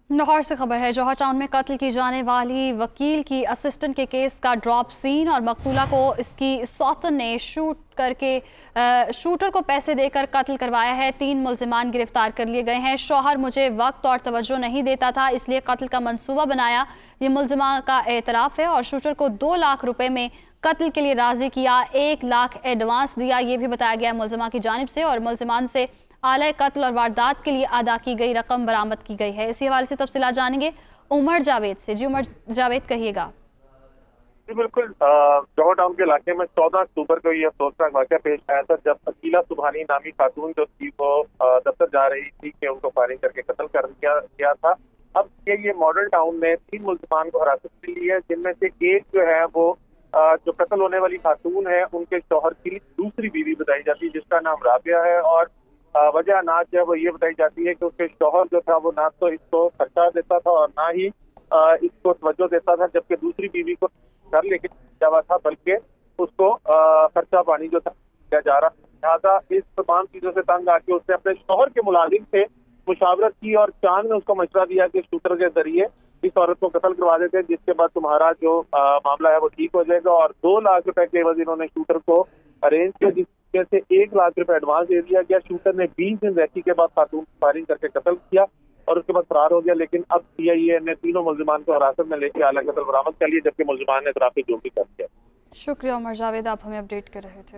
लाहौर से खबर है। जौहर टाउन में कत्ल की जाने वाली वकील की असिस्टेंट के केस का ड्रॉप सीन और मकतूला को इसकी सौतन ने शूटर को पैसे देकर कत्ल करवाया है। 3 मुल्जिमान गिरफ्तार कर लिए गए हैं। शौहर मुझे वक्त और तवज्जो नहीं देता था, इसलिए कत्ल का मंसूबा बनाया। ये मुल्जिमा का एतराफ़ है और शूटर को 2 लाख रुपए में कत्ल के लिए राजी किया। 1 लाख एडवांस दिया, ये भी बताया गया मुल्जिमा की जानिब से। और मुल्जिमान से आलय कत्ल और वारदात के लिए अदा की गई रकम बरामद की गई है। इसी हवाले से तफसीलात जानेंगे उमर जावेद से। जी उमर जावेद, कहिएगा। जी बिल्कुल, जौहर टाउन के इलाके में 14 अक्टूबर को यह अफसोसनाक वाक़या पेश आया था, जब अकीला सुबहानी नामी खातून जो थी वो दफ्तर जा रही थी कि उनको फायरिंग करके कत्ल कर दिया था। अब ये मॉडल टाउन ने 3 मुल्जिमान को हिरासत में ली है, जिनमें से एक जो है वो जो कत्ल होने वाली खातून है उनके शौहर की दूसरी बीवी बताई जाती है, जिसका नाम राबिया है। और वजह नाज जो है वो ये बताई जाती है कि उसके शौहर जो था वो ना तो इसको खर्चा देता था और ना ही इसको तवज्जो देता था, जबकि दूसरी बीवी को घर लेके जावा था, बल्कि उसको खर्चा पानी जो था दिया जा रहा। लिहाजा इस तमाम चीजों से तंग आके उसने अपने शौहर के मुलाजिम से मुशावरत की और चांद ने उसको मशवरा दिया कि शूटर के जरिए इस औरत को कत्ल करवा देते हैं, जिसके बाद तुम्हारा जो मामला है वो ठीक हो जाएगा। और 2 लाख रुपए के एवज इन्होंने शूटर को अरेंज किया, जिसमें से 1 लाख रुपए एडवांस दे दिया गया। शूटर ने 20 दिन रहती के बाद खातून फायरिंग करके कत्ल किया और उसके बाद फरार हो गया। लेकिन अब सीआईए ने तीनों मुल्जिमान को हिरासत में लेकर आला कत्ल बरामद कर लिया, जबकि मुल्जिमान ने इतराफ़ी जुर्म भी कर दिया। शुक्रिया उमर जावेद, आप हमें अपडेट कर रहे थे।